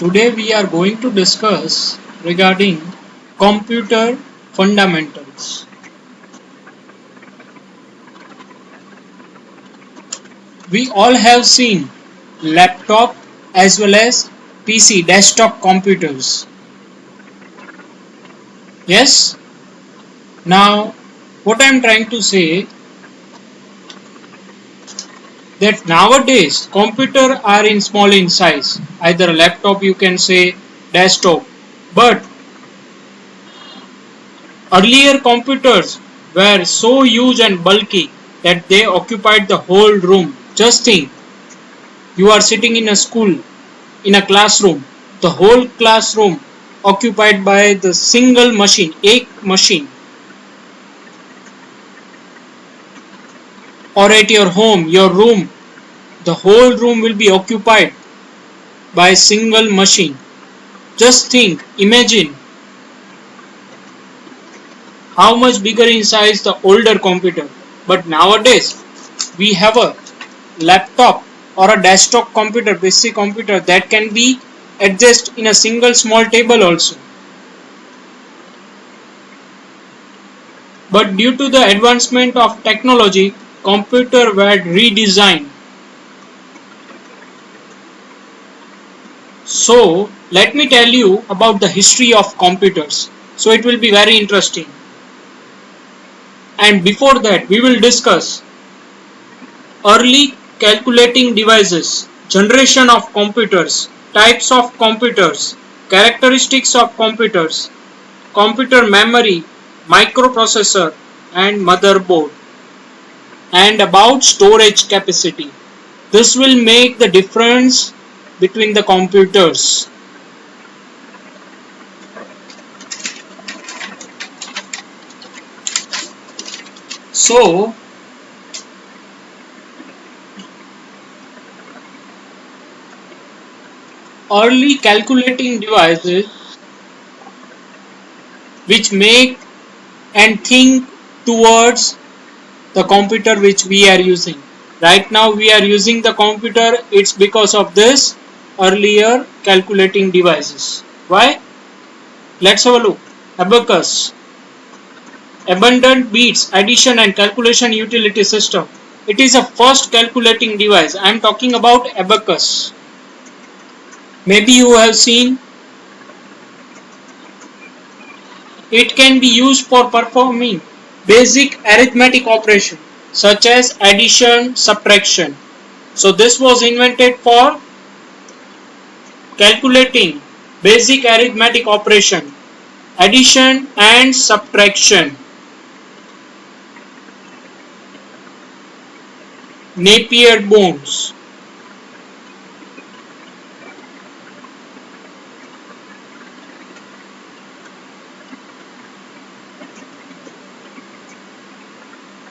Today we are going to discuss regarding computer fundamentals. We all have seen laptop as well as PC desktop computers. Yes? Now what I am trying to say that nowadays computer are in small in size, either a laptop you can say desktop, but earlier computers were so huge and bulky that they occupied the whole room. Just think, you are sitting in a school, in a classroom, the whole classroom occupied by the single machine, एक machine, or at your home, your room, the whole room will be occupied by a single machine. Just think, imagine how much bigger in size the older computer. But nowadays we have a laptop or a desktop computer, PC computer that can be adjusted in a single small table also. But due to the advancement of technology, computer were redesigned. So let me tell you about the history of computers. So it will be very interesting. And before that we will discuss early calculating devices, generation of computers, types of computers, characteristics of computers, computer memory, microprocessor and motherboard, and about storage capacity. This will make the difference between the computers. So early calculating devices which make and think towards the computer which we are using. Right now we are using the computer, it's because of this earlier calculating devices. Why? Let's have a look. Abacus, abundant beats addition and calculation utility system. It is a first calculating device. I am talking about abacus. Maybe you have seen. It can be used for performing basic arithmetic operation such as addition, subtraction. So this was invented for calculating basic arithmetic operation, addition and subtraction. Napier-Bones.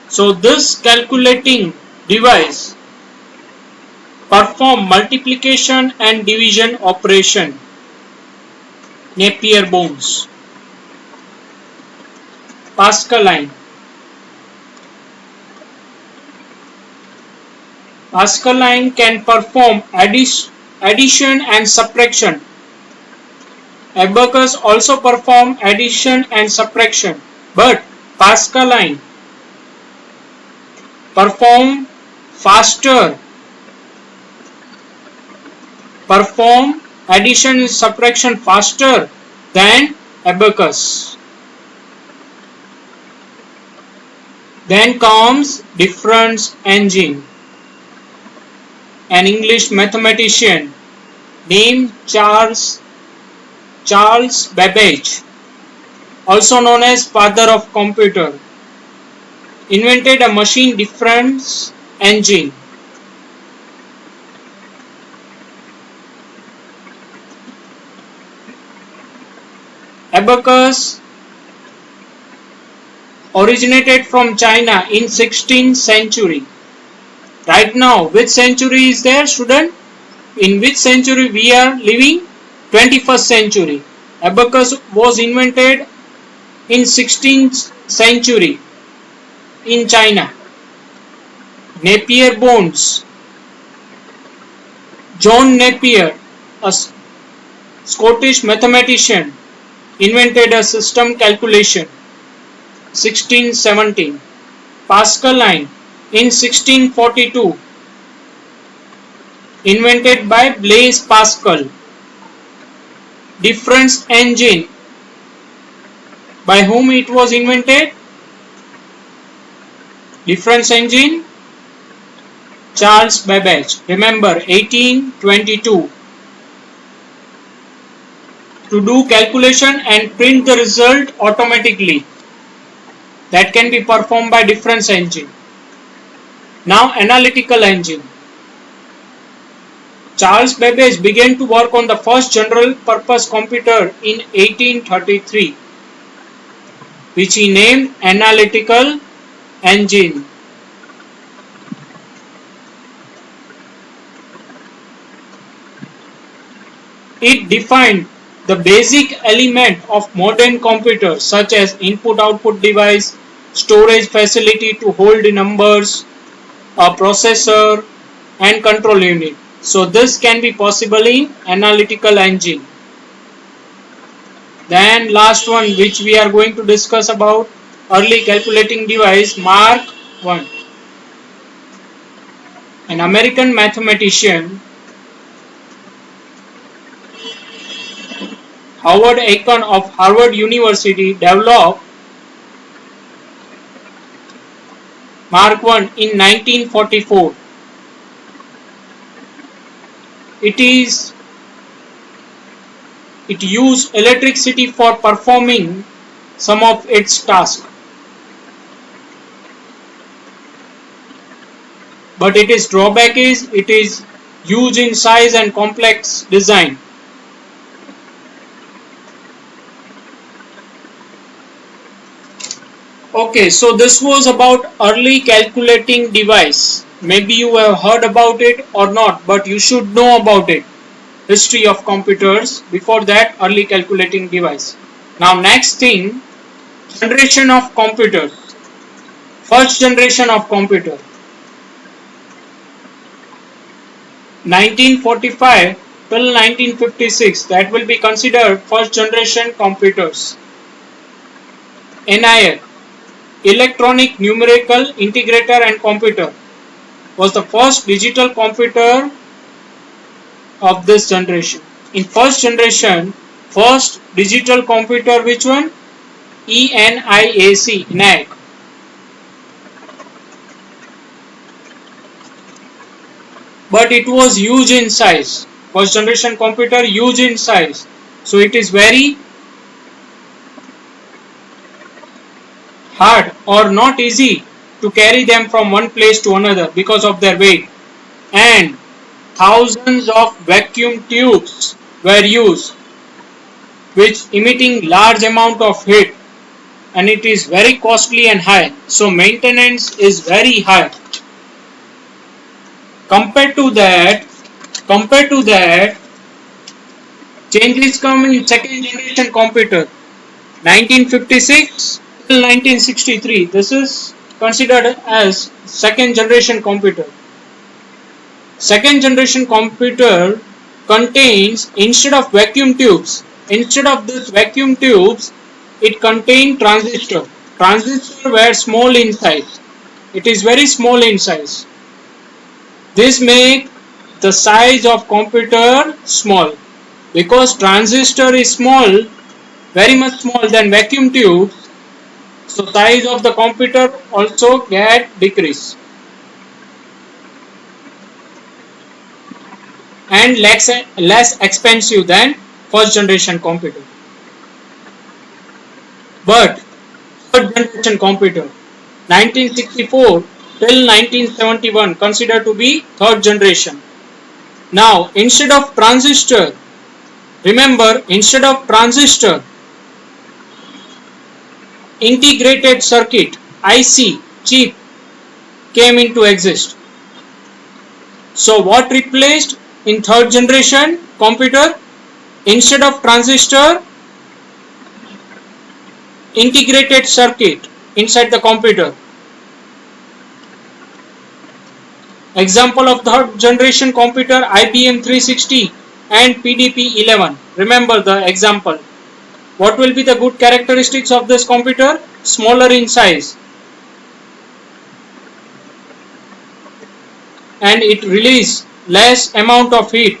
So this calculating device perform multiplication and division operation. Napier-Bones. Pascaline. Pascaline can perform addition and subtraction. Abacus also perform addition and subtraction, but Pascaline perform addition and subtraction faster than abacus. Then comes difference engine. An English mathematician named Charles Babbage, also known as father of computer, invented a machine difference engine. Abacus originated from China in 16th century. Right now, which century is there, student? In which century we are living? 21st century. Abacus was invented in 16th century in China. Napier-Bones. John Napier, a Scottish mathematician, invented a system calculation. 1617. Pascal line in 1642. Invented by Blaise Pascal. Difference engine. By whom it was invented? Difference engine, Charles Babbage. Remember, 1822. To do calculation and print the result automatically. That can be performed by difference engine. Now, analytical engine. Charles Babbage began to work on the first general purpose computer in 1833, which he named analytical engine. It defined the basic element of modern computers such as input-output device, storage facility to hold numbers, a processor and control unit. So this can be possible in analytical engine. Then last one which we are going to discuss about, early calculating device, Mark I. An American mathematician, Howard Aiken of Harvard University, developed Mark I in 1944. It used electricity for performing some of its tasks. But its drawback is it is huge in size and complex design. Okay, so this was about early calculating device. Maybe you have heard about it or not, but you should know about it. History of computers. Before that, early calculating device. Now next thing, generation of computers. First generation of computer. 1945 till 1956, that will be considered first generation computers. ENIAC, Electronic Numerical Integrator and Computer, was the first digital computer of this generation. In first generation, first digital computer, which one? ENIAC, ENIAC. But it was huge in size. First generation computer, huge in size. So it is very hard or not easy to carry them from one place to another because of their weight. And thousands of vacuum tubes were used, which emitting large amount of heat, and it is very costly and high. So maintenance is very high. Compared to that, changes come in second generation computer. 1956 till 1963. This is considered as second generation computer. Second generation computer contains, instead of this vacuum tubes, it contained transistor. Transistors were small in size. It is very small in size. This make the size of computer small, because transistor is small, very much small than vacuum tubes. So size of the computer also get decrease, and less expensive than first generation computer. But third generation computer, 1964 till 1971, considered to be third generation. Now instead of transistor, remember, instead of transistor, integrated circuit, IC, chip came into exist. So what replaced in third generation computer? Instead of transistor, integrated circuit inside the computer. Example of third generation computer, IBM 360 and PDP-11. Remember the example. What will be the good characteristics of this computer? Smaller in size, and it release less amount of heat,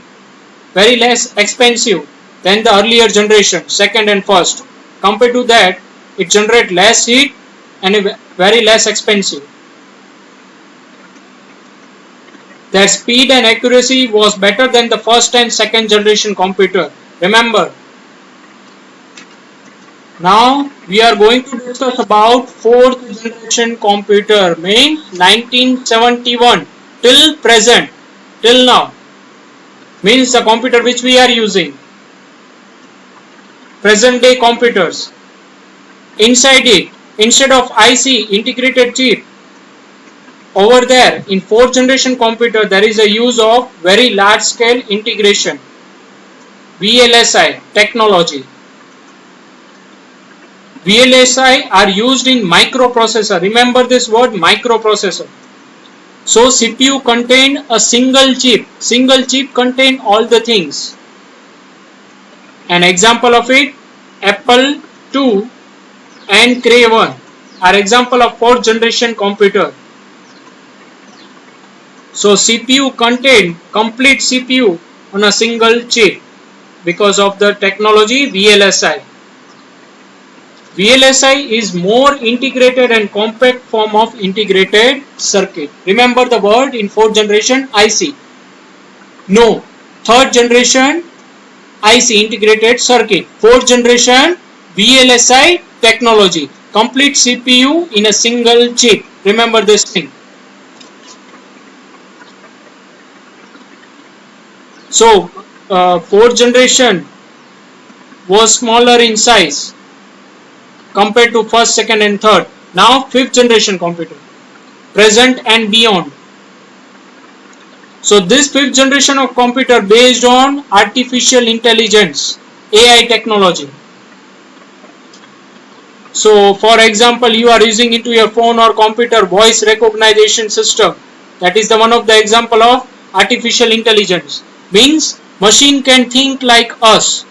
very less expensive than the earlier generation, second and first. Compared to that, it generate less heat and very less expensive. Their speed and accuracy was better than the first and second generation computer. Remember. Now we are going to discuss about fourth generation computer, means 1971 till present, till now, means the computer which we are using, present day computers. Inside it, instead of IC, integrated chip, over there in fourth generation computer there is a use of very large scale integration, VLSI technology. VLSI are used in microprocessor. Remember this word, microprocessor. So CPU contained a single chip. Single chip contain all the things. An example of it, Apple II and Cray 1 are example of fourth generation computer. So CPU contain complete CPU on a single chip because of the technology VLSI. VLSI is more integrated and compact form of integrated circuit. Remember the word in fourth generation IC. No, third generation IC, integrated circuit. Fourth generation VLSI technology. Complete CPU in a single chip. Remember this thing. So fourth generation was smaller in size compared to first, second and third. Now fifth generation computer, present and beyond. So this fifth generation of computer based on artificial intelligence, AI technology. So for example, you are using into your phone or computer voice recognition system. That is the one of the example of artificial intelligence. Means machine can think like us.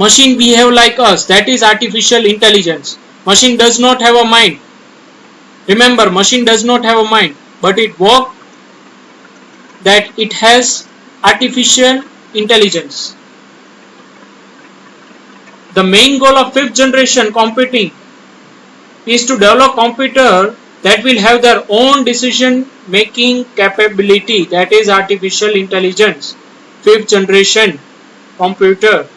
Machine behave like us. That is artificial intelligence. Machine does not have a mind. Remember, machine does not have a mind, but it works that it has artificial intelligence. The main goal of fifth generation computing is to develop computer that will have their own decision making capability. That is artificial intelligence. Fifth generation computer.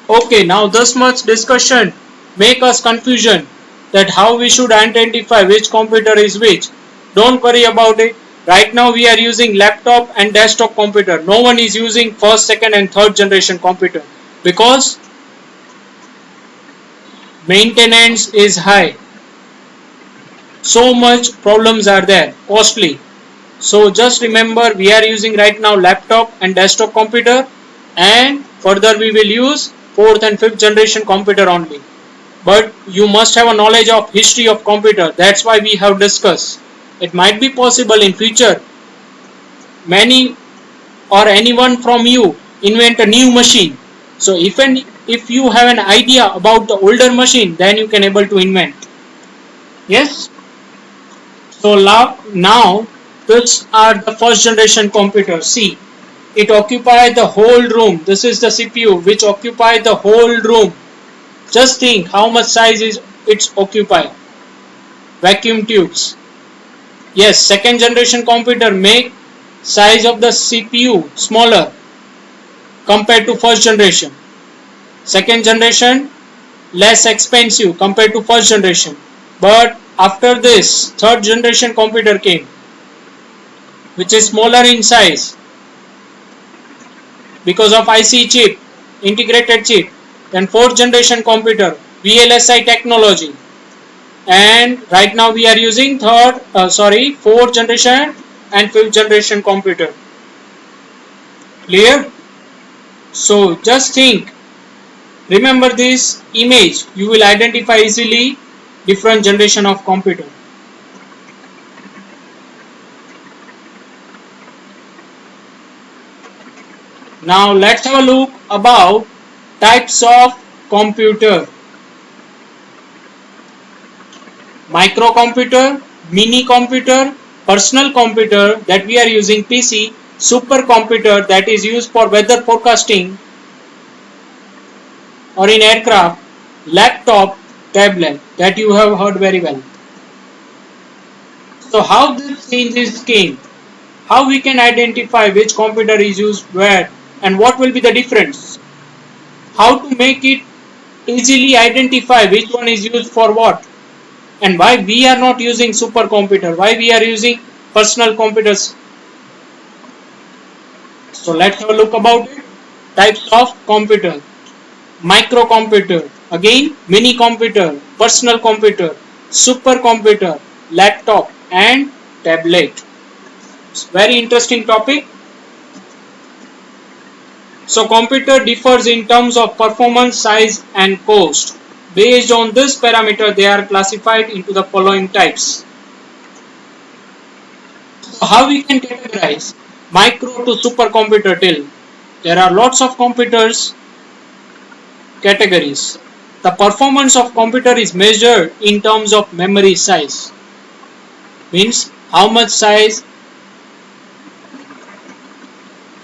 Okay, now this much discussion make us confusion that how we should identify which computer is which. Don't worry about it. Right now we are using laptop and desktop computer. No one is using first, second and third generation computer because maintenance is high. So much problems are there, costly. So just remember, we are using right now laptop and desktop computer, and further we will use fourth and fifth generation computer only. But you must have a knowledge of history of computer. That's why we have discussed. It might be possible in future many or anyone from you invent a new machine. So if you have an idea about the older machine, then you can able to invent. Yes. So now these are the first generation computers. See, it occupies the whole room. This is the CPU which occupies the whole room. Just think how much size is it's occupy. Vacuum tubes. Yes, second generation computer make size of the CPU smaller compared to first generation. Second generation less expensive compared to first generation. But after this, third generation computer came, which is smaller in size because of IC chip, integrated chip. Then fourth generation computer, VLSI technology, and right now we are using fourth generation and fifth generation computer. Clear? So just think, remember this image, you will identify easily different generation of computer. Now let's have a look about types of computer. Microcomputer, mini computer, personal computer that we are using PC, supercomputer that is used for weather forecasting or in aircraft, laptop, tablet that you have heard very well. So how this changes came? How we can identify which computer is used where and what will be the difference? How to make it easily identify which one is used for what? And why we are not using supercomputer? Why we are using personal computers? So let's have a look about it. Types of computer. Microcomputer, again mini computer, personal computer, supercomputer, laptop and tablet. It's very interesting topic. So computer differs in terms of performance, size and cost. Based on this parameter, they are classified into the following types. So how we can categorize micro to supercomputer till? There are lots of computers categories. The performance of computer is measured in terms of memory size. Means how much size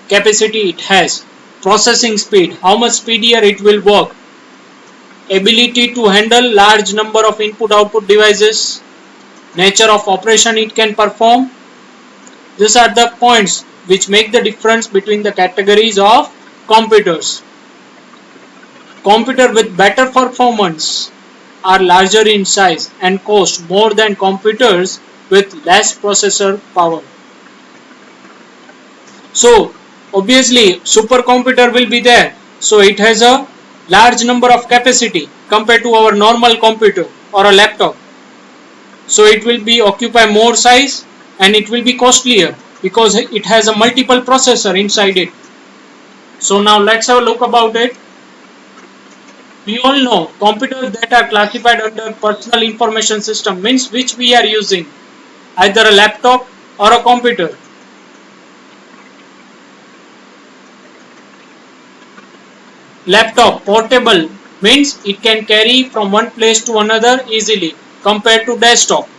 capacity it has. Processing speed, how much speedier it will work. Ability to handle large number of input-output devices. Nature of operation it can perform. These are the points which make the difference between the categories of computers. Computer with better performance are larger in size and cost more than computers with less processor power. So obviously supercomputer will be there, so it has a large number of capacity compared to our normal computer or a laptop, so it will be occupy more size and it will be costlier because it has a multiple processor inside it. So now let's have a look about it. We all know computers that are classified under personal information system means which we are using, either a laptop or a computer. Laptop portable means it can carry from one place to another easily compared to desktop.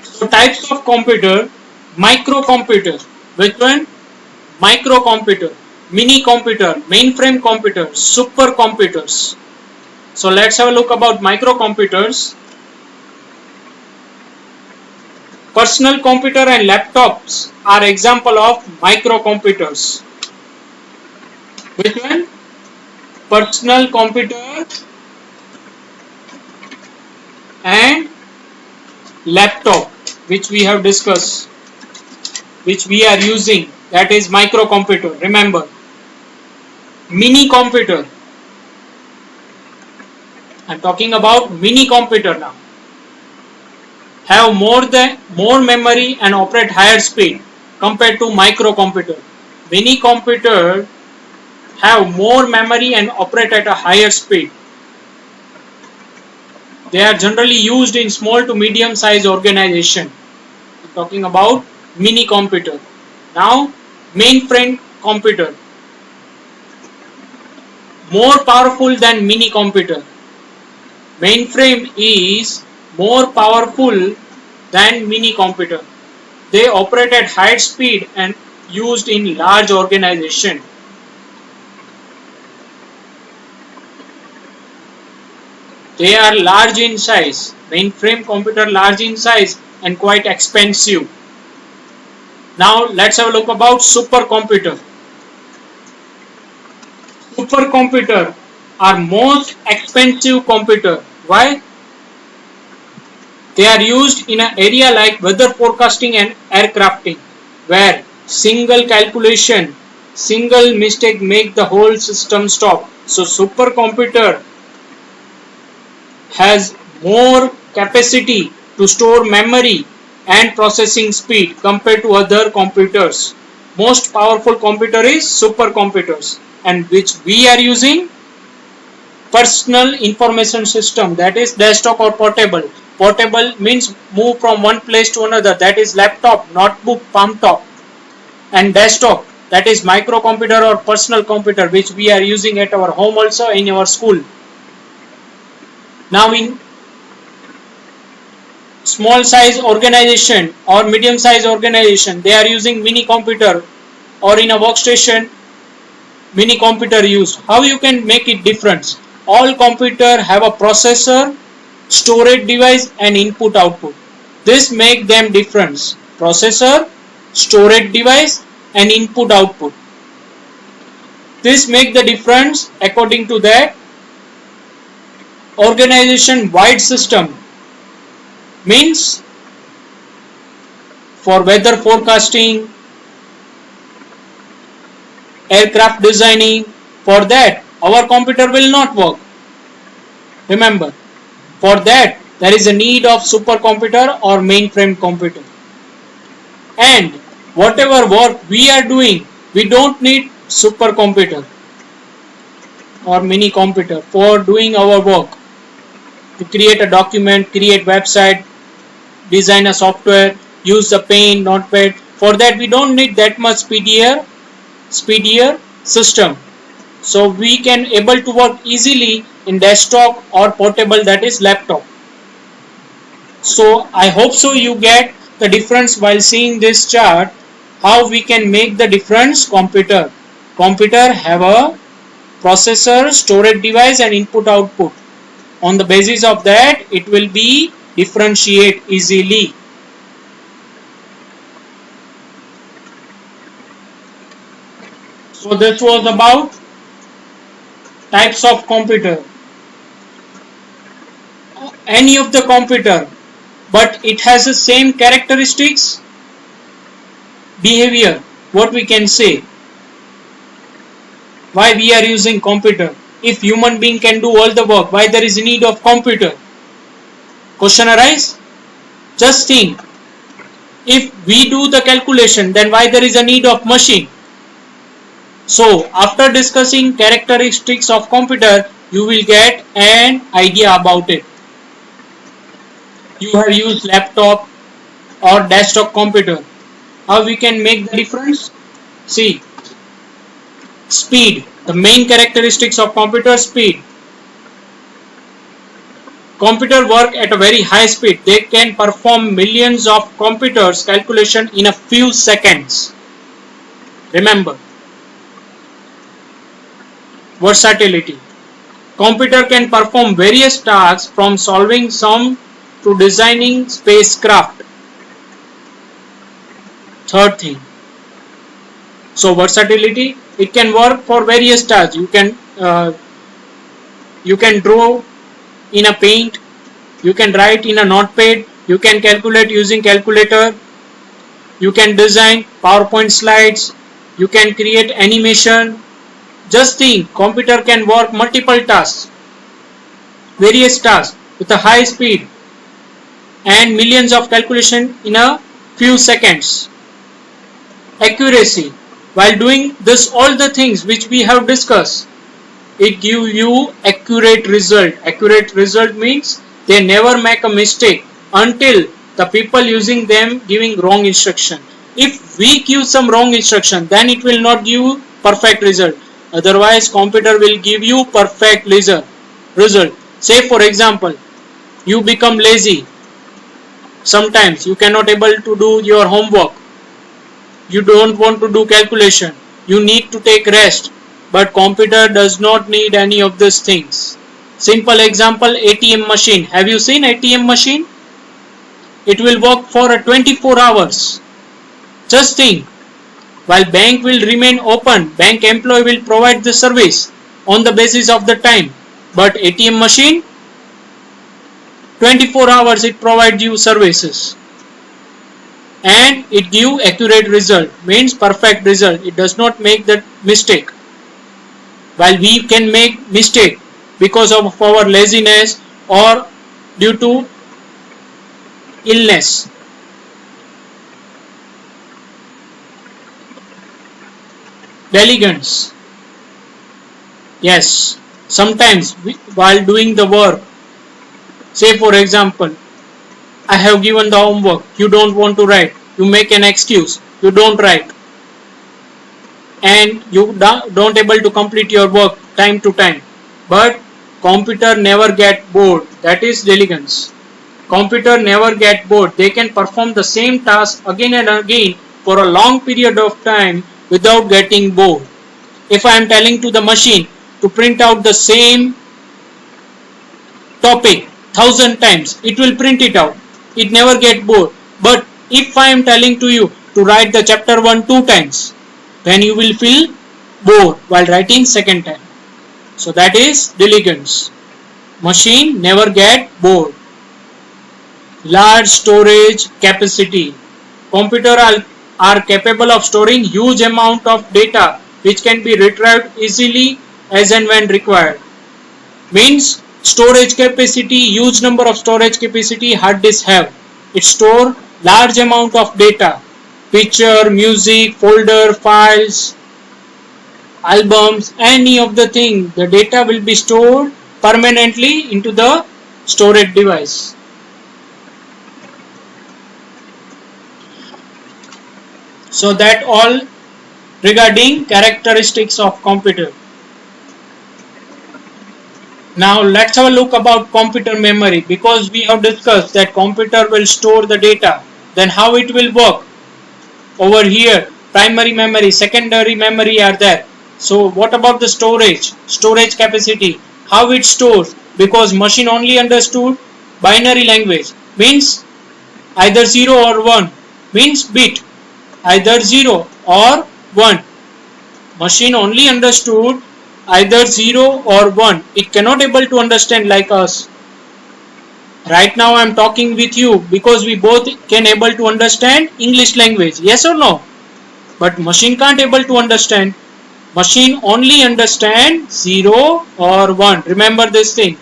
So types of computer, microcomputer, which one? Microcomputer, mini computer, mainframe computer, supercomputers. So let's have a look about microcomputers. Personal computer and laptops are example of microcomputers. Which one? Personal computer and laptop, which we have discussed, which we are using, that is microcomputer. Remember, mini computer. I am talking about mini computer now. Have more memory and operate higher speed compared to microcomputer. Mini computer have more memory and operate at a higher speed. They are generally used in small to medium size organization. I'm talking about mini computer. Now mainframe computer, more powerful than mini computer. Mainframe is more powerful than mini computer. They operate at high speed and used in large organization. They are large in size. Mainframe computer large in size and quite expensive. Now let's have a look about supercomputer. Supercomputer are most expensive computer. Why? They are used in an area like weather forecasting and aircrafting, where single calculation, single mistake make the whole system stop. So supercomputer has more capacity to store memory and processing speed compared to other computers. Most powerful computer is supercomputers, and which we are using personal information system, that is desktop or portable. Portable means move from one place to another, that is laptop, notebook, palm top. And desktop, that is microcomputer or personal computer, which we are using at our home also, in our school. Now in small size organization or medium size organization, they are using mini computer, or in a workstation mini computer use. How you can make it different? All computer have a processor, storage device and input output. This make them different. Processor, storage device and input output. This make the difference. According to that, organization wide system means for weather forecasting, aircraft designing. For that our computer will not work. Remember, for that there is a need of supercomputer or mainframe computer. And whatever work we are doing, we don't need supercomputer or mini computer for doing our work. To create a document, create website, design a software, use the Paint, Notepad. For that we don't need that much speedier system. So we can able to work easily in desktop or portable, that is laptop. So I hope so you get the difference while seeing this chart, how we can make the difference. Computer have a processor, storage device and input output. On the basis of that, it will be differentiate easily. So this was about types of computer. Any of the computer, but it has the same characteristics, behavior. What we can say? Why we are using computer? If human being can do all the work, why there is a need of computer? Question arise? Just think. If we do the calculation, then why there is a need of machine? So after discussing characteristics of computer, you will get an idea about it. You have used laptop or desktop computer. How we can make the difference? See, speed. The main characteristics of computer: speed. Computer work at a very high speed. They can perform millions of computers calculation in a few seconds. Remember. Versatility. Computer can perform various tasks from solving sum to designing spacecraft. Third thing. So versatility, it can work for various tasks. You can draw in a Paint, you can write in a Notepad, you can calculate using calculator, you can design PowerPoint slides, you can create animation. Just think, computer can work multiple tasks, various tasks with a high speed and millions of calculation in a few seconds. Accuracy. While doing this, all the things which we have discussed, it gives you accurate result. Accurate result means they never make a mistake until the people using them giving wrong instruction. If we give some wrong instruction, then it will not give perfect result. Otherwise, computer will give you perfect result. Say for example, you become lazy. Sometimes you cannot able to do your homework. You don't want to do calculation. You need to take rest. But computer does not need any of these things. Simple example, ATM machine. Have you seen ATM machine? It will work for 24 hours. Just think. While bank will remain open, bank employee will provide the service on the basis of the time. But ATM machine, 24 hours it provides you services. And it gives accurate result, means perfect result. It does not make that mistake. While we can make mistake because of our laziness or due to illness. Diligence. Yes, sometimes while doing the work, say for example, I have given the homework, you don't want to write, you make an excuse, you don't write, and you don't able to complete your work time to time. But computer never get bored. That is diligence. Computer never get bored. They can perform the same task again and again for a long period of time without getting bored. If I am telling to the machine to print out the same topic 1000 times, it will print it out. It never get bored. But if I am telling to you to write the chapter 1 2 times, then you will feel bored while writing second time. So that is diligence. Machine never get bored. Large storage capacity. Computer are capable of storing huge amount of data which can be retrieved easily as and when required. Means storage capacity, huge number of storage capacity hard disk have. It store large amount of data, picture, music, folder, files, albums, any of the thing. The data will be stored permanently into the storage device. So that all regarding characteristics of computer. Now let's have a look about computer memory, because we have discussed that computer will store the data. Then how it will work? Over here primary memory, secondary memory are there. So what about the storage capacity? How it stores? Because machine only understood binary language, means either 0 or 1, means bit, either 0 or 1. Machine only understood either 0 or 1. It cannot able to understand like us. Right now I am talking with you because we both can able to understand English language. Yes or no? But machine can't able to understand. Machine only understand 0 or 1. Remember this thing.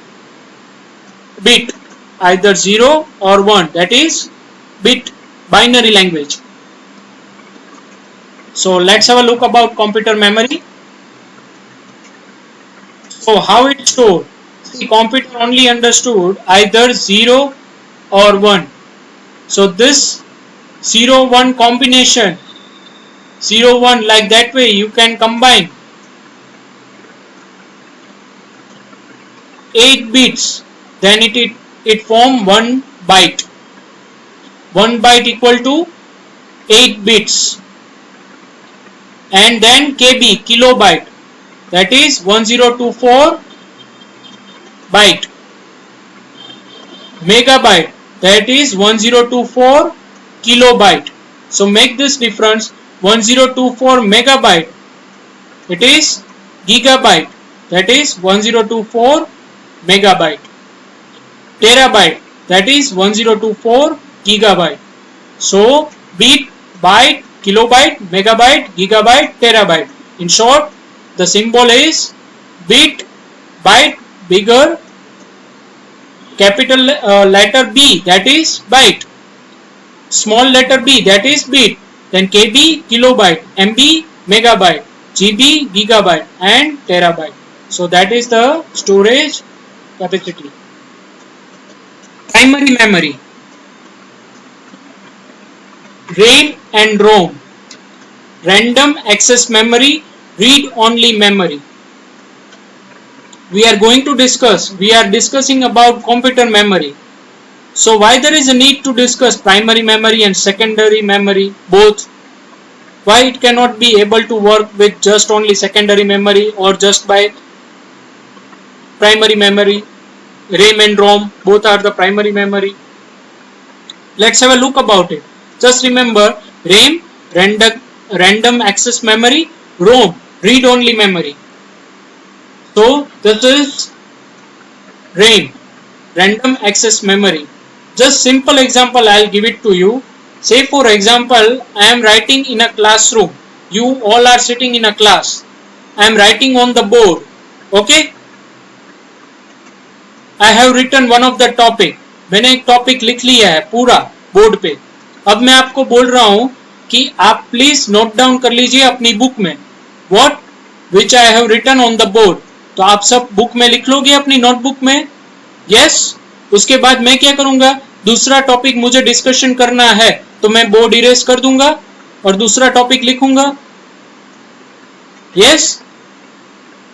Bit, either 0 or 1. That is bit, binary language. So let's have a look about computer memory. So how it stored? See, computer only understood either 0 or 1. So this 0-1 combination, 0-1, like that way you can combine 8 bits, then it form 1 byte. 1 byte equal to 8 bits. And then KB, kilobyte, that is 1024 byte. Megabyte, that is 1024 kilobyte. So make this difference. 1024 megabyte, it is gigabyte, that is 1024 megabyte. Terabyte, that is 1024 gigabyte. So bit, byte, kilobyte, megabyte, gigabyte, terabyte. In short, the symbol is bit, byte, bigger, capital letter B, that is byte, small letter b, that is bit, then KB, kilobyte, MB, megabyte, GB, gigabyte, and terabyte. So that is the storage capacity. Primary memory, RAM and ROM, random access memory, read only memory. We are discussing about computer memory. So why there is a need to discuss primary memory and secondary memory both? Why it cannot be able to work with just only secondary memory or just by primary memory? RAM and ROM both are the primary memory. Let's have a look about it. Just remember, RAM, random access memory, ROM, read only memory. So this is RAM, random access memory. Just simple example I will give it to you. Say for example, I am writing in a classroom. You all are sitting in a class. I am writing on the board. Okay. I have written one of the topic. मैंने एक topic लिख लिया है पूरा board पे. अब मैं आपको बोल रहा हूं कि आप प्लीज नोट डाउन कर लीजिए अपनी बुक में what which I have written on the board. तो आप सब बुक में लिख लोगे अपनी नोटबुक में. Yes. उसके बाद मैं क्या करूंगा, दूसरा टॉपिक मुझे डिस्कशन करना है तो मैं बोर्ड इरेज कर दूंगा और दूसरा टॉपिक लिखूंगा. Yes,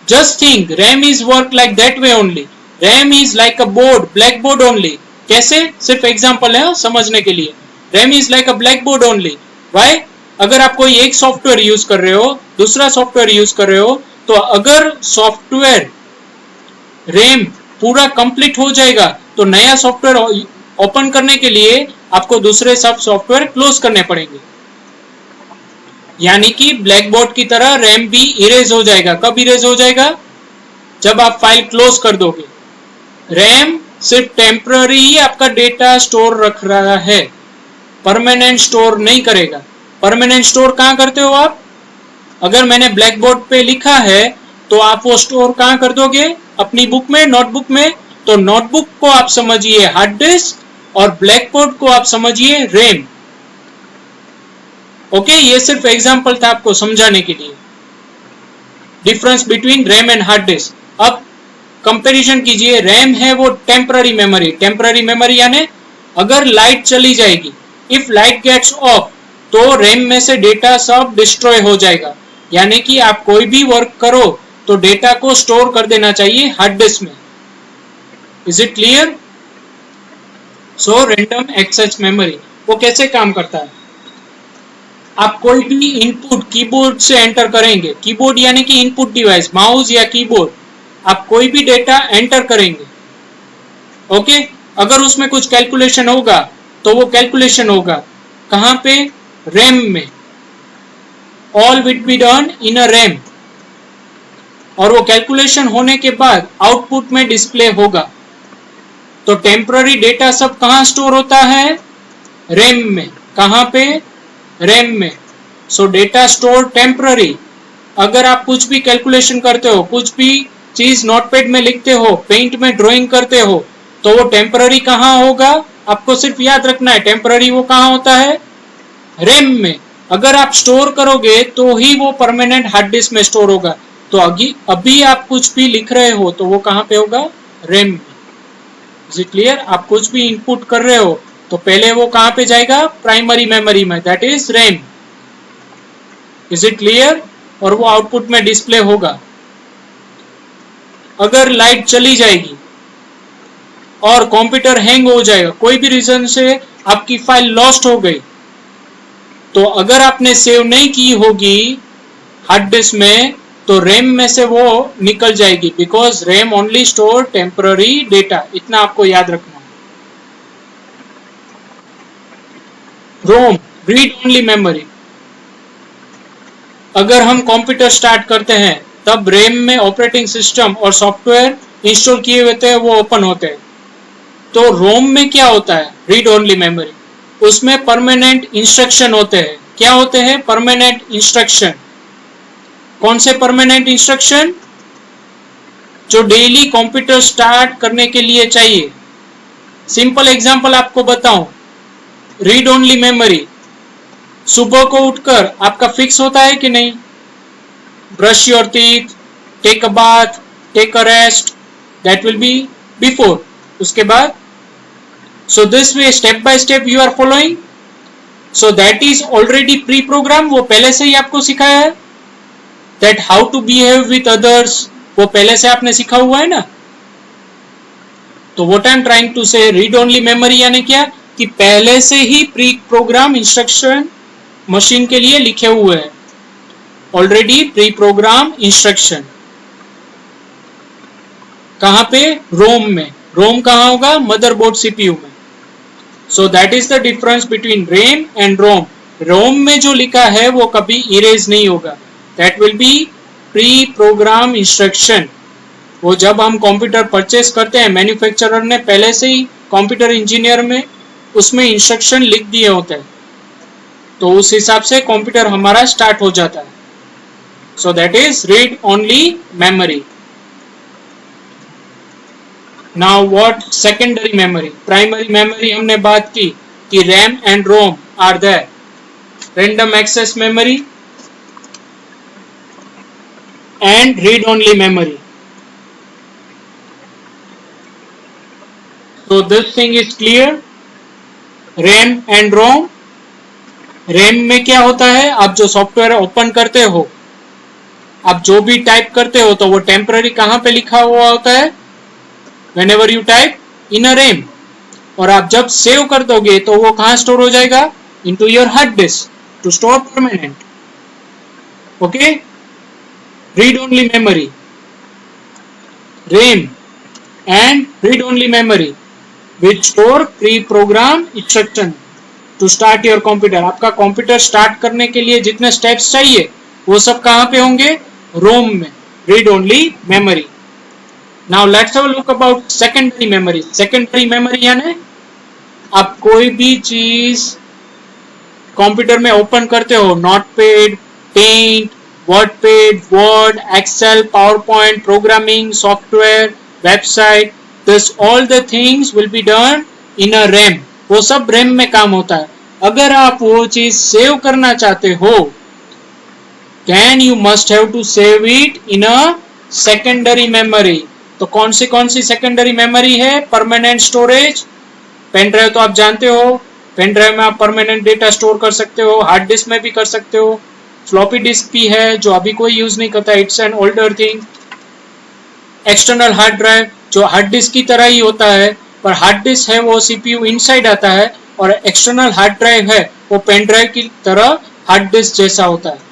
just think, RAM is work like that way only. RAM is like a board, black board only. कैसे? सिर्फ एग्जांपल है समझने के लिए. RAM is like a black board only. Why? अगर आप कोई एक सॉफ्टवेयर यूज कर रहे हो, दूसरा सॉफ्टवेयर यूज कर रहे हो, तो अगर सॉफ्टवेयर रैम पूरा कंप्लीट हो जाएगा तो नया सॉफ्टवेयर ओपन करने के लिए आपको दूसरे सब सॉफ्टवेयर क्लोज करने पड़ेंगे. यानी कि ब्लैक बोर्ड की तरह रैम भी इरेज हो जाएगा. कब इरेज हो जाएगा? जब आप फाइल क्लोज कर दोगे. रैम सिर्फ टेम्पररी ही आपका डेटा स्टोर रख रहा है, परमानेंट स्टोर नहीं करेगा. परमानेंट स्टोर कहां करते हो आप? अगर मैंने ब्लैक बोर्ड पे लिखा है तो आप वो स्टोर कहां कर दोगे? अपनी बुक में, नोटबुक में. तो नोटबुक को आप समझिए हार्ड डिस्क और ब्लैक बोर्ड को आप समझिए रैम. ओके, ये सिर्फ एग्जांपल था आपको समझाने के लिए. Difference between RAM and hard disk. अब कंपैरिजन कीजिए. रैम है वो टेम्पररी मेमोरी. टेम्पररी मेमोरी यानी अगर लाइट चली जाएगी, इफ लाइट गेट्स ऑफ, तो रैम में से डेटा सब डिस्ट्रॉय हो जाएगा. यानी कि आप कोई भी वर्क करो तो डेटा को स्टोर कर देना चाहिए हार्ड डिस्क में. Is it clear? So random access memory वो कैसे काम करता है? आप कोई भी इनपुट कीबोर्ड से एंटर करेंगे. कीबोर्ड यानी कि इनपुट डिवाइस, माउस या कीबोर्ड. आप कोई भी डेटा एंटर करेंगे. ओके, अगर उसमें कुछ कैलकुलेशन होगा तो वो कैलकुलेशन होगा कहां पे? रैम में. All will be done in a RAM. और वो कैलकुलेशन होने के बाद आउटपुट में डिस्प्ले होगा. तो टेम्पररी डेटा सब कहां स्टोर होता है? रैम में. कहां पे? रैम में. सो डेटा स्टोर टेम्पररी. अगर आप कुछ भी कैलकुलेशन करते हो, कुछ भी चीज नोटपैड में लिखते हो, पेंट में ड्राइंग करते हो, तो वो टेम्पररी कहां होगा? आपको सिर्फ याद रखना है टेम्पररी वो कहां होता है? रैम में. अगर आप स्टोर करोगे तो ही वो परमानेंट हार्ड डिस्क में स्टोर होगा. तो अभी आप कुछ भी लिख रहे हो तो वो कहां पे होगा? रैम में. Is it clear? आप कुछ भी इनपुट कर रहे हो तो पहले वो कहां पे जाएगा? प्राइमरी मेमोरी में, that is RAM. Is it clear? और वो आउटपुट में डिस्प्ले होगा. अगर लाइट चली जाएगी और कंप्यूटर हैंग हो जाएगा, कोई भी रीजन से आपकी फाइल लॉस्ट हो गई, तो अगर आपने सेव नहीं की होगी हार्ड डिस्क में तो रैम में से वो निकल जाएगी. Because RAM only store temporary data. इतना आपको याद रखना है. रोम, रीड ओनली मेमोरी. अगर हम कंप्यूटर स्टार्ट करते हैं तब रैम में ऑपरेटिंग सिस्टम और सॉफ्टवेयर इंस्टॉल किए होते हैं, वो ओपन होते हैं. तो रोम में क्या होता है? Read only memory. उसमें परमानेंट इंस्ट्रक्शन होते हैं. क्या होते हैं? Permanent instruction. कौन से परमानेंट इंस्ट्रक्शन? जो डेली कंप्यूटर स्टार्ट करने के लिए चाहिए. सिंपल एग्जांपल आपको बताऊं. Read only memory. सुबह को उठकर आपका फिक्स होता है कि नहीं? Brush your teeth, take a bath, take a rest. That will be before. उसके बाद so this way step by step you are following. So that is already pre-program. वो पहले से ही आपको सिखाया है. That how to behave with others वो पहले से आपने सीखा हुआ है ना. तो what I am trying to say, read only memory यानी क्या? कि पहले से ही प्री प्रोग्राम इंस्ट्रक्शन मशीन के लिए लिखे हुए हैं. Already pre program instruction. कहां पे? रोम में. रोम कहां होगा? मदरबोर्ड सीपीयू में. So that is the difference between RAM and ROM. ROM में जो लिखा है वो कभी इरेज नहीं होगा. That will be pre program instruction. वो जब हम कंप्यूटर परचेस करते हैं, मैन्युफैक्चरर ने पहले से ही कंप्यूटर इंजीनियर में उसमें इंस्ट्रक्शन लिख दिए होते हैं, तो उस हिसाब से कंप्यूटर हमारा स्टार्ट हो जाता है. So that is read only memory. Now what secondary memory? Primary memory हमने बात की कि RAM and ROM are there. Random access memory and read only memory. So this thing is clear. RAM and ROM. RAM में क्या होता है, आप जो सॉफ्टवेयर ओपन करते हो, आप जो भी टाइप करते हो तो वो टेम्पररी कहां पे लिखा हुआ होता है, whenever you type in a RAM, और आप जब सेव कर दोगे तो वो कहां स्टोर हो जाएगा, into your hard disk to store permanent. Okay, read only memory, RAM and read only memory which store pre-program instruction to start your computer. आपका कंप्यूटर स्टार्ट करने के लिए जितने स्टेप्स चाहिए वो सब कहां पे होंगे, रोम में, read only memory. Now let's have a look about secondary memory. Secondary memory यानी आप कोई भी चीज कंप्यूटर में ओपन करते हो, Notepad, Paint, WordPad, Word, Excel, PowerPoint, programming, software, website, this all the things will be done in a RAM. वो सब रैम में काम होता है। अगर आप वो चीज सेव करना चाहते हो, then you must have to save it in a secondary memory. तो कौन सी सेकेंडरी मेमोरी है, परमानेंट स्टोरेज। पेन ड्राइव तो आप जानते हो, पेन ड्राइव में आप परमानेंट डेटा स्टोर कर सकते हो, हार्ड डिस्क में भी कर सकते हो, फ्लॉपी डिस्क भी है जो अभी कोई यूज नहीं करता, it's an older thing. External hard drive जो हार्ड डिस्क की तरह ही होता है, पर हार्ड डिस्क है वो सीपीयू इनसाइड आता है, और एक्सटर्नल हार्ड ड्राइव है वो पेन ड्राइव की तरह हार्ड डिस्क जैसा होता है।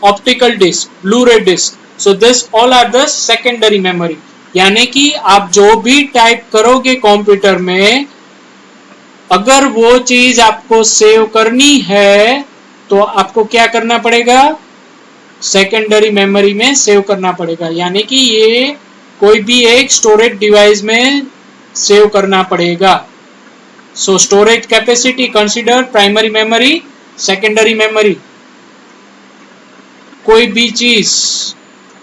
Optical disk, Blu-ray disk, so this all are the secondary memory. यानी कि आप जो भी टाइप करोगे कंप्यूटर में, अगर वो चीज आपको सेव करनी है तो आपको क्या करना पड़ेगा, सेकेंडरी मेमोरी में सेव करना पड़ेगा। यानी कि ये कोई भी एक स्टोरेज डिवाइस में सेव करना पड़ेगा। So storage capacity consider primary memory, secondary memory. कोई भी चीज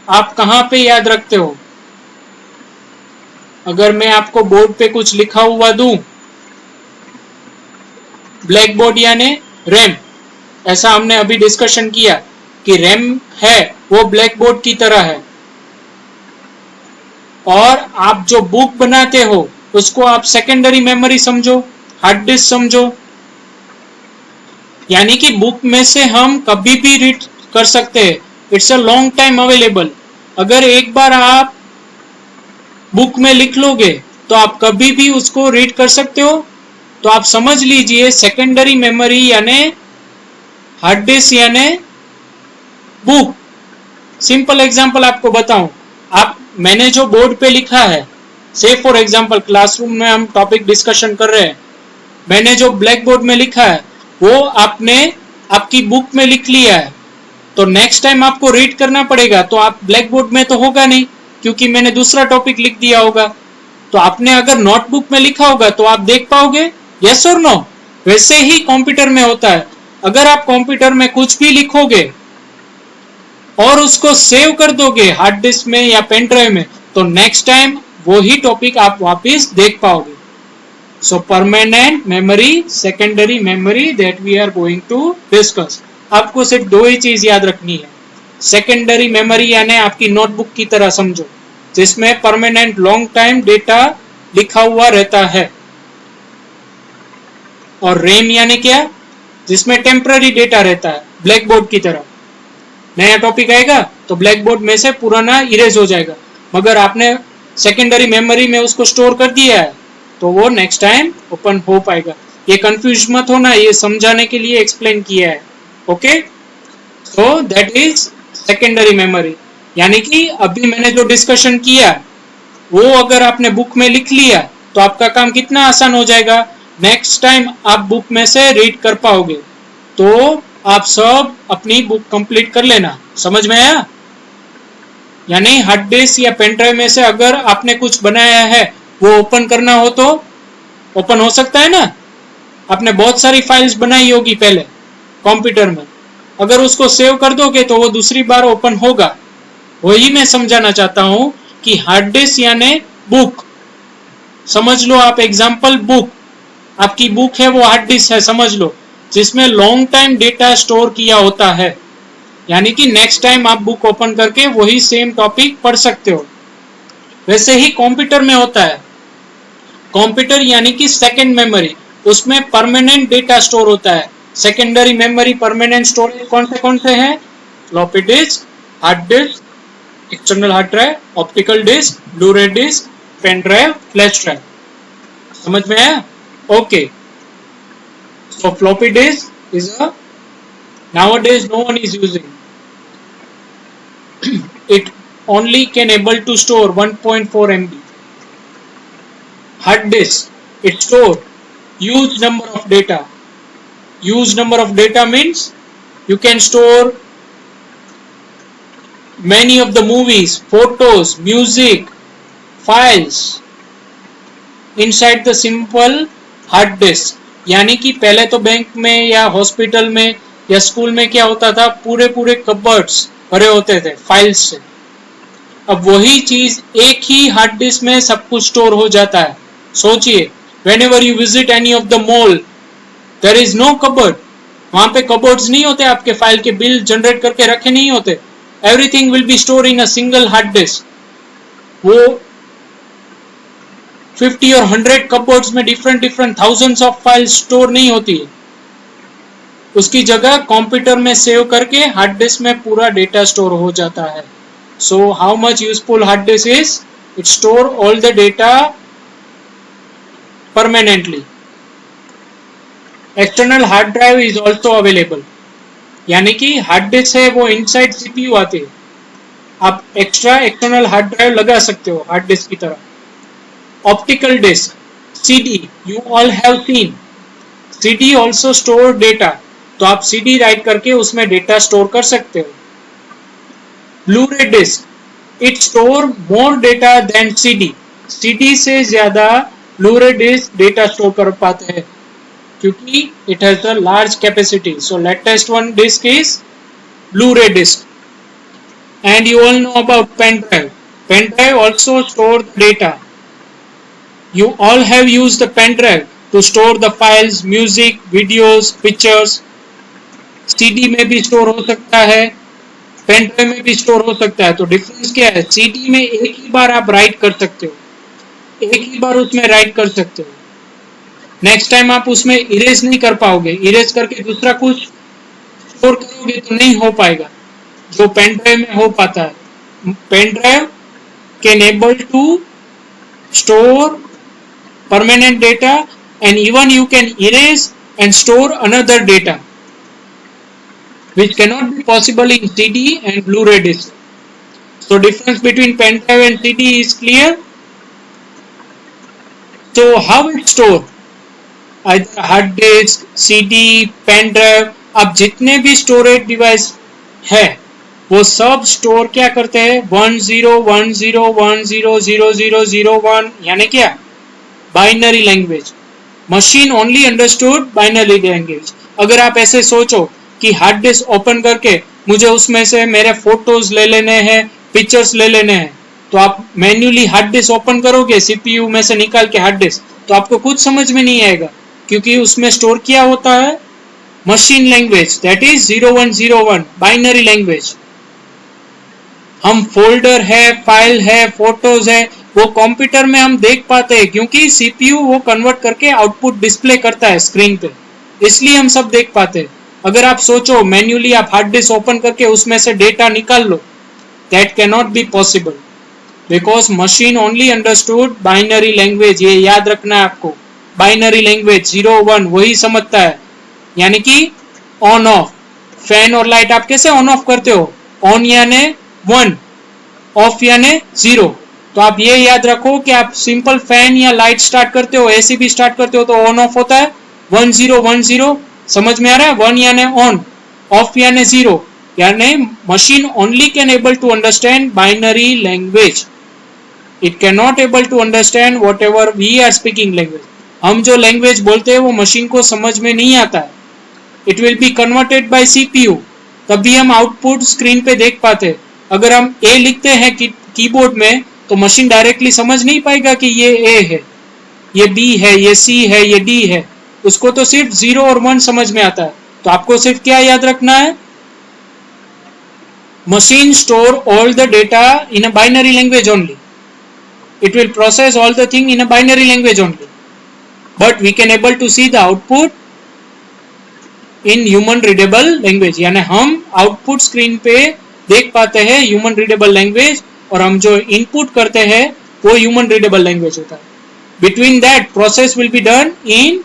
आप कहां पे याद रखते हो, अगर मैं आपको बोर्ड पे कुछ लिखा हुआ दूं, ब्लैक बोर्ड यानी रैम, ऐसा हमने अभी डिस्कशन किया कि रैम है वो ब्लैक बोर्ड की तरह है, और आप जो बुक बनाते हो उसको आप सेकेंडरी मेमोरी समझो, हार्ड डिस्क समझो। यानी कि बुक में से हम कभी भी रीड कर सकते हैं, it's a long time available. अगर एक बार आप बुक में लिख लोगे तो आप कभी भी उसको रीड कर सकते हो। तो आप समझ लीजिए सेकेंडरी मेमोरी यानी हार्ड डिस्क यानी बुक। सिंपल एग्जांपल आपको बताऊं, मैंने जो बोर्ड पे लिखा है, से फॉर एग्जांपल क्लासरूम में हम टॉपिक डिस्कशन कर रहे हैं, मैंने जो ब्लैक बोर्ड में लिखा है वो आपने आपकी बुक में लिख लिया है, तो नेक्स्ट टाइम आपको रीड करना पड़ेगा तो आप ब्लैक बोर्ड में तो होगा नहीं, क्योंकि मैंने दूसरा टॉपिक लिख दिया होगा। तो आपने अगर नोटबुक में लिखा होगा तो आप देख पाओगे, यस और नो। वैसे ही कंप्यूटर में होता है, अगर आप कंप्यूटर में कुछ भी लिखोगे और उसको सेव कर दोगे हार्ड डिस्क में या पेन ड्राइव में, तो नेक्स्ट टाइम वो ही टॉपिक आप वापस देख पाओगे। So permanent memory, secondary memory that we are going to discuss. आपको सिर्फ दो ही चीज याद रखनी है, सेकेंडरी मेमोरी यानी आपकी नोटबुक की तरह समझो, जिसमें परमानेंट लॉन्ग टाइम डेटा लिखा हुआ रहता है, और रैम यानी क्या, जिसमें टेम्पररी डेटा रहता है, ब्लैक बोर्ड की तरह। नया टॉपिक आएगा तो ब्लैक बोर्ड में से पुराना इरेज हो जाएगा, मगर आपने सेकेंडरी मेमोरी में उसको स्टोर कर दिया है तो वो नेक्स्ट टाइम ओपन हो पाएगा। ये कंफ्यूज मत होना, ये समझाने के लिए एक्सप्लेन किया है। Okay, so that is secondary memory. यानी कि अभी मैंने जो डिस्कशन किया वो अगर आपने बुक में लिख लिया तो आपका काम कितना आसान हो जाएगा, नेक्स्ट टाइम आप बुक में से रीड कर पाओगे। तो आप सब अपनी बुक कंप्लीट कर लेना। समझ में आया? यानी हार्ड डिस्क या पेन ड्राइव में से अगर आपने कुछ बनाया है वो ओपन करना हो तो ओपन हो सकता है ना। आपने बहुत सारी फाइल्स बनाई होगी पहले कंप्यूटर में, अगर उसको सेव कर दोगे तो वो दूसरी बार ओपन होगा। वही मैं समझाना चाहता हूं कि हार्ड डिस्क यानी बुक समझ लो आप। एग्जांपल बुक, आपकी बुक है वो हार्ड डिस्क है समझ लो, जिसमें लॉन्ग टाइम डेटा स्टोर किया होता है। यानी कि नेक्स्ट टाइम आप बुक ओपन करके वही सेम टॉपिक पढ़ सकते हो। वैसे ही कंप्यूटर में होता है, कंप्यूटर यानी कि सेकंड मेमोरी। उसमें परमानेंट डेटा स्टोर होता है। सेकेंडरी मेमोरी परमानेंट स्टोरेज कौन से हैं? Floppy disk, hard disk, external hard drive, optical disk, Blu-ray disk, pen drive, flash drive. समझ में आया? Okay, so floppy disk is a nowadays no one is using it, only can able to store 1.4 MB. Hard disk, it store huge number of data. Huge number of data means you can store many of the movies, photos, music, files inside the simple hard disk. यानी कि पहले तो bank में या hospital में या school में क्या होता था, पूरे पूरे कबर्ड्स भरे होते थे फाइल्स से। अब वही चीज एक ही हार्ड डिस्क में सब कुछ स्टोर हो जाता है। सोचिए, whenever you visit any of the mall, there is no cupboard. वहां पे कबर्ड्स नहीं होते, आपके फाइल के बिल जनरेट करके रखे नहीं होते। Everything will be store in a single hard disk. वो 50 और 100 कबर्ड्स में different thousands of files store नहीं होती है। उसकी जगह कंप्यूटर में सेव करके हार्ड डिस्क में पूरा डेटा स्टोर हो जाता है। So how much useful hard disk is? It store all the data permanently. External hard drive is also available, यानी कि हार्ड डिस्क है वो इनसाइड सीपीयू आती है, आप एक्स्ट्रा एक्सटर्नल हार्ड ड्राइव लगा सकते हो हार्ड डिस्क की तरह। Optical disk, CD, you all have seen, CD also store data, तो आप सीडी राइट करके उसमें डेटा स्टोर कर सकते हो। Blu-ray disk, it store more data than CD, CD से ज्यादा ब्लू-रे डिस्क डेटा स्टोर कर पाते हैं क्योंकि it has a large capacity. So latest one disk is Blu-ray disk. And you all know about pen drive, pen drive also store data. You all have used the pen drive to store the files, music, videos, pictures. CD में भी store हो सकता है, pen drive में भी store हो सकता है। तो डिफरेंस क्या है? CD में एक ही बार आप राइट कर सकते हो, एक ही बार उसमें राइट कर सकते हो। नेक्स्ट टाइम आप उसमें इरेज नहीं कर पाओगे, इरेज करके दूसरा कुछ स्टोर करोगे तो नहीं हो पाएगा जो पेन ड्राइव में हो पाता है। Pen drive can able to store permanent data, and even you can erase and store another data which cannot be possible in CD and Blu-ray disc. So difference between pen drive and CD is clear. So how it store? Either hard disk, CD, pen drive, अब जितने भी storage device है वो सब store क्या करते हैं? 1010100001, यानी क्या? Binary language. Machine only understood binary language. अगर आप ऐसे सोचो कि हार्ड डिस्क ओपन करके मुझे उसमें से मेरे फोटोज ले लेने हैं, पिक्चर्स ले लेने हैं, तो आप मैन्युअली हार्ड डिस्क ओपन करोगे सीपीयू में से निकाल के हार्ड डिस्क, तो आपको कुछ समझ में नहीं आएगा क्योंकि उसमें स्टोर किया होता है machine language, that is 0101 binary language. हम फोल्डर है, फाइल है, फोटोज है, वो कंप्यूटर में हम देख पाते हैं क्योंकि सीपीयू वो कन्वर्ट करके आउटपुट डिस्प्ले करता है स्क्रीन पे, इसलिए हम सब देख पाते हैं। अगर आप सोचो मैन्युअली आप हार्ड डिस्क ओपन करके उसमें से डेटा निकाल लो, that can not be possible because machine only understood binary language. ये याद रखना है आपको, बाइनरी लैंग्वेज 01 वही समझता है, यानी कि ऑन ऑफ। फैन और लाइट आप कैसे ऑन ऑफ करते हो? ऑन यानी 1, ऑफ यानी 0। तो आप ये याद रखो कि आप सिंपल फैन या लाइट स्टार्ट करते हो, एसी भी स्टार्ट करते हो तो ऑन ऑफ होता है 1010। समझ में आ रहा है? 1 यानी ऑन, ऑफ यानी 0, यानी machine only can able to understand binary language, it can not able to understand whatever we are speaking language. हम जो लैंग्वेज बोलते हैं वो मशीन को समझ में नहीं आता है। It will be converted bye CPU, तभी हम आउटपुट स्क्रीन पे देख पाते हैं। अगर हम ए लिखते हैं कीबोर्ड में तो मशीन डायरेक्टली समझ नहीं पाएगा कि ये ए है, ये बी है, ये सी है, ये डी है। उसको तो सिर्फ 0 और 1 समझ में आता है। तो आपको सिर्फ क्या याद रखना है? Machine store all the data in a binary language only, it will process all the thing in a binary language only. but we can able to see the output in human readable language, यानी हम output screen पे देख पाते हैं human readable language, और हम जो input करते हैं वो ह्यूमन रीडेबल लैंग्वेज होता है. Between that process will be done in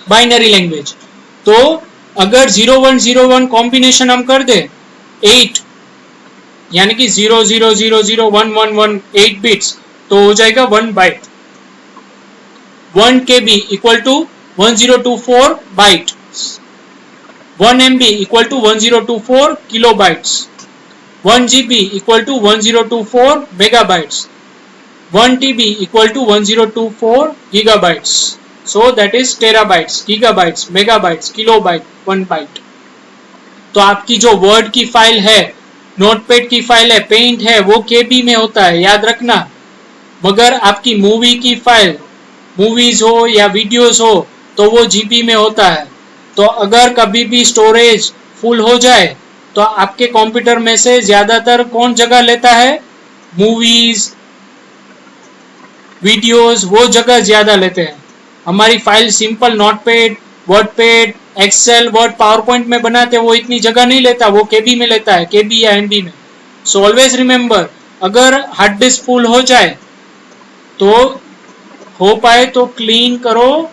binary language. तो अगर 0101 कॉम्बिनेशन हम कर दे 8 यानी कि 00001111 8 बिट्स, तो हो जाएगा 1 byte. 1 KB equal to 1024 byte. 1 MB equal to 1024 kilobytes. 1 GB equal to 1024 megabytes. 1 TB equal to 1024 gigabytes. So that is terabytes, gigabytes, megabytes, kilobyte, 1 byte. तो आपकी जो वर्ड की फाइल है, नोटपैड की फाइल है, पेंट है, वो केबी में होता है, याद रखना. मगर आपकी मूवी की फाइल, मूवीज हो या वीडियोस हो, तो वो जीबी में होता है. तो अगर कभी भी स्टोरेज फुल हो जाए तो आपके कंप्यूटर में से ज्यादातर कौन जगह लेता है? मूवीज, वीडियोस, वो जगह ज्यादा लेते हैं. हमारी file simple Notepad, WordPad, Excel, Word, PowerPoint में बनाते वो इतनी जगह नहीं लेता, वो केबी में लेता है, केबी या एमबी में. सो ऑलवेज रिमेंबर, अगर हार्ड डिस्क फुल हो जाए तो हो पाए तो क्लीन करो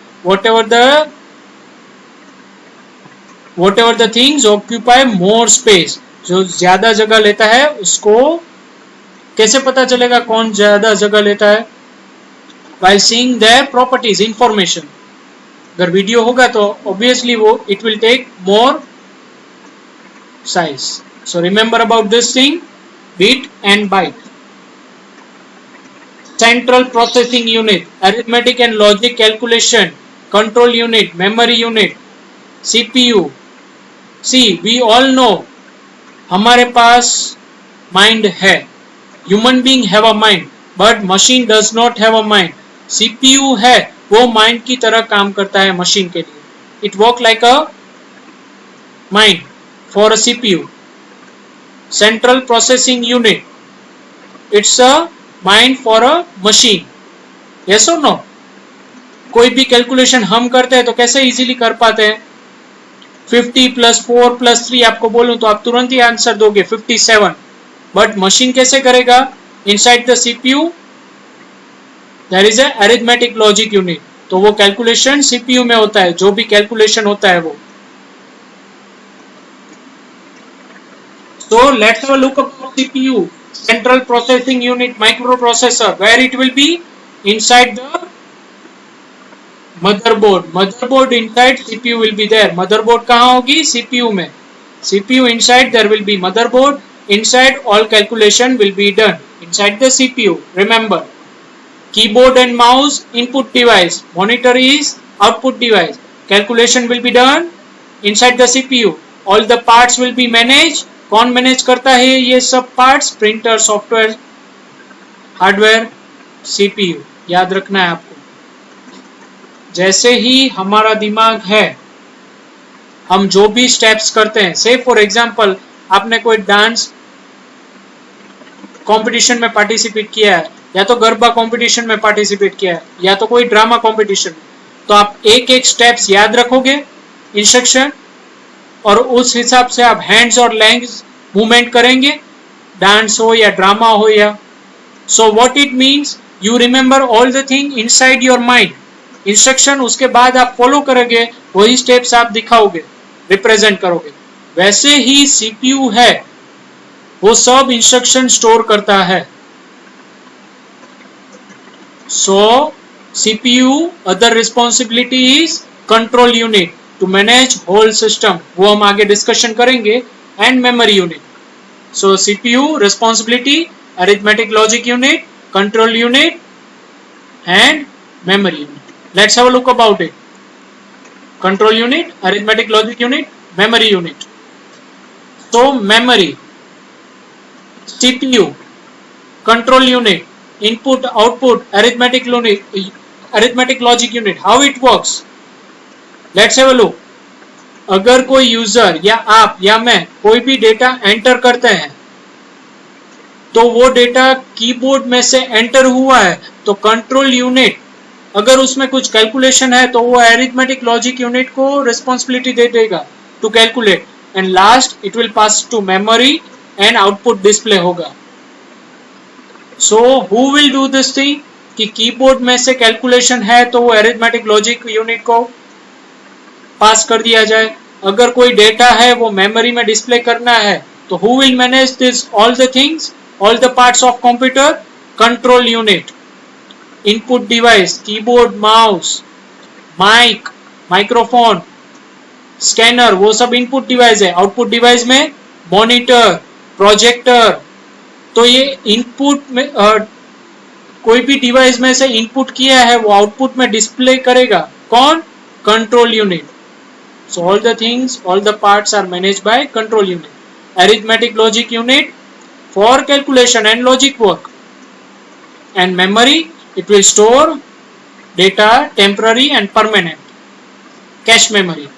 whatever the things occupy more space. जो ज्यादा जगह लेता है उसको कैसे पता चलेगा कौन ज्यादा जगह लेता है? While seeing their properties, information. अगर वीडियो होगा तो obviously वो it will take more size. So remember about this thing, bit and byte. Central processing unit, arithmetic and logic calculation, control unit, memory unit, CPU. See, we all know हमारे पास mind है. Human being have a mind, but machine does not have a mind. CPU है, वो mind की तरह काम करता है machine के लिए. It work like a mind for a CPU. Central processing unit, it's a mind for a machine. Yes और नो? कोई भी कैलकुलेशन हम करते हैं तो कैसे इजीली कर पाते हैं? 50 + 4 + 3 आपको बोलूं तो आप तुरंत ही आंसर दोगे 57. बट मशीन कैसे करेगा? Inside the CPU there is a arithmetic logic unit. तो वो कैलकुलेशन CPU में होता है, जो भी कैलकुलेशन होता है वो. So let's have a look at CPU, central processing unit, microprocessor, where it will be inside the motherboard. Motherboard inside CPU will be there. Motherboard कहाँ होगी? CPU में. CPU inside there will be motherboard. Inside all calculation will be done inside the CPU. Remember. Keyboard and mouse input device, monitor is output device. Calculation will be done inside the CPU. All the parts will be managed. कौन manage करता है ये सब parts? Printer, software, hardware, CPU. याद रखना है आपको. जैसे ही हमारा दिमाग है, हम जो भी स्टेप्स करते हैं, से फॉर एग्जाम्पल आपने कोई डांस कंपटीशन में पार्टिसिपेट किया है, या तो गरबा कंपटीशन में पार्टिसिपेट किया है, या तो कोई ड्रामा कंपटीशन में, तो आप एक एक स्टेप्स याद रखोगे, इंस्ट्रक्शन, और उस हिसाब से आप हैंड्स और लेग्स मूवमेंट करेंगे, डांस हो या ड्रामा हो या. So what it means, you remember all the thing inside your mind. Instruction उसके बाद आप फॉलो करोगे, वही स्टेप्स आप दिखाओगे, रिप्रेजेंट करोगे. वैसे ही CPU है, वो सब इंस्ट्रक्शन स्टोर करता है. So CPU other responsibility is control unit to manage whole system. वो हम आगे डिस्कशन करेंगे. And memory unit. So CPU responsibility, arithmetic logic unit, control unit, and memory unit. Let's have a look about it. Control unit, arithmetic logic unit, memory unit. So memory, CPU, control unit, input, output, arithmetic logic unit. How it works? Let's have a look. अगर कोई user या आप या मैं कोई भी data enter करते हैं, तो वो डेटा कीबोर्ड में से एंटर हुआ है, तो कंट्रोल यूनिट अगर उसमें कुछ कैलकुलेशन है तो वो अरिथमेटिक लॉजिक यूनिट को रिस्पॉन्सिबिलिटी दे देगा to calculate, and last it will pass to memory and output display होगा. So who will do this thing कि कीबोर्ड में से कैलकुलेशन है तो वो अरिथमेटिक लॉजिक यूनिट को पास कर दिया जाए. अगर कोई डेटा है वो मेमोरी में डिस्प्ले करना है तो who will manage this all the things, all the parts of computer? Control unit. Input device, keyboard, mouse, mic, microphone, scanner, वो सब इनपुट डिवाइस है. आउटपुट डिवाइस में मॉनिटर, प्रोजेक्टर. तो ये इनपुट में कोई भी डिवाइस में से इनपुट किया है वो आउटपुट में डिस्प्ले करेगा. कौन? Control unit. So all the things, all the parts are managed by control unit. Arithmetic logic unit for calculation and logic work. And memory, it will store data temporary and permanent. Cache memory.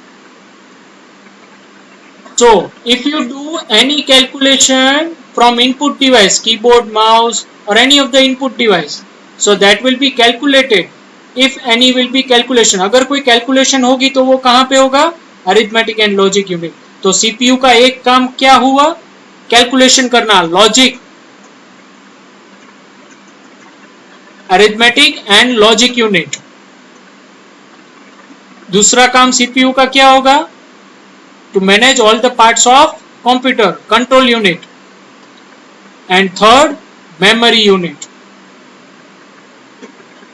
So if you do any calculation from input device, keyboard, mouse or any of the input device, so that will be calculated. If any will be calculation, अगर कोई calculation होगी तो वो कहाँ पे होगा? Arithmetic and logic unit. तो CPU का एक काम क्या हुआ? कैलकुलेशन करना. Logic, arithmetic and logic unit. दूसरा काम सीपीयू का क्या होगा? To manage all the parts of computer, control unit. And third, memory unit.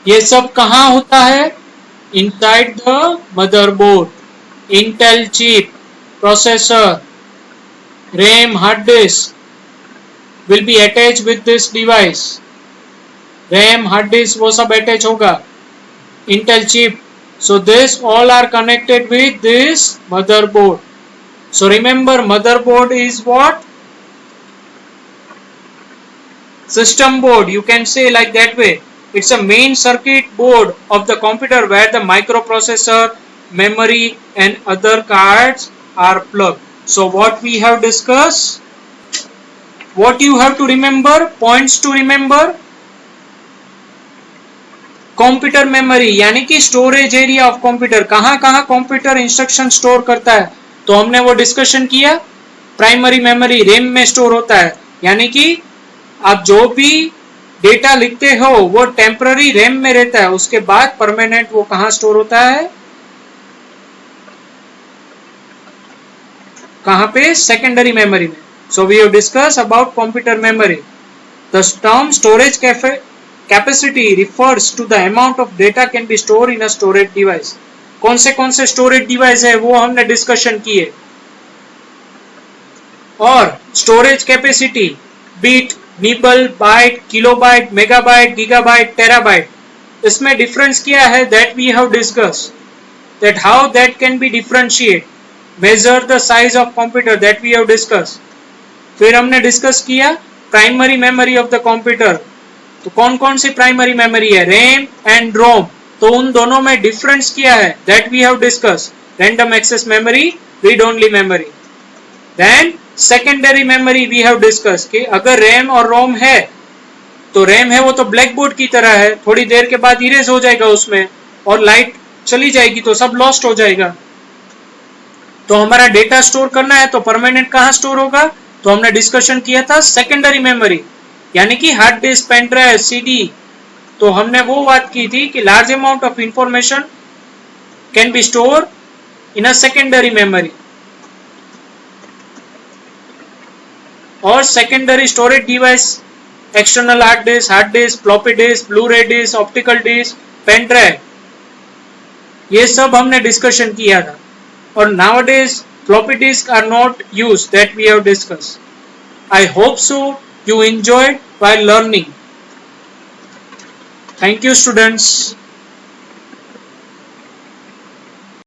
ये सब कहां होता है? Inside the motherboard. Intel chip, processor, RAM, hard disk will be attached with this device. RAM, hard disk वो सब attach होगा. Intel chip. So this all are connected with this motherboard. So remember, motherboard is what? System board. You can say like that way. It's a main circuit board of the computer where the microprocessor, memory and other cards are plugged. So what we have discussed, what you have to remember, points to remember. Computer memory यानी कि storage area of computer, कहां कहां computer instruction store करता है तो हमने वो discussion किया. प्राइमरी मेमोरी रैम में स्टोर होता है, यानी कि आप जो भी डेटा लिखते हो वो टेम्पररी रैम में रहता है, उसके बाद परमानेंट वो कहां स्टोर होता है? कहां पे? सेकेंडरी मेमोरी में. So we have discuss about computer memory. The term storage capacity refers to the amount of data can be store in a storage device. कौन से स्टोरेज डिवाइस है वो हमने डिस्कशन किए. और storage capacity, bit, nibble, byte, kilobyte, megabyte, gigabyte, terabyte, इसमें difference क्या है? That we have discuss. That how that can be differentiate. measure the size of computer, that we have discussed. फिर हमने डिस्कस किया primary memory of the computer. तो कौन कौन सी प्राइमरी मेमोरी है? RAM and ROM. तो उन दोनों में डिफरेंस क्या है? That we have discuss. Random access memory, read only memory. Then secondary memory we have discuss कि अगर रैम और रोम है तो रैम है वो तो ब्लैक बोर्ड की तरह है, थोड़ी देर के बाद इरेज हो जाएगा उसमें और लाइट चली जाएगी तो सब लॉस्ट हो जाएगा. तो हमारा डेटा स्टोर करना है तो परमानेंट कहां स्टोर होगा? तो हमने डिस्कशन किया था सेकेंडरी मेमोरी, यानी कि hard disk, pen drive, CD. तो हमने वो बात की थी कि large amount of information can be store in a secondary memory. और secondary storage device, external hard disk, floppy disk, Blu ray disk, optical disk, pen drive, ये सब हमने डिस्कशन किया था. और nowadays floppy disks are not used, that we have discussed. I hope so you enjoyed while learning. Thank you students.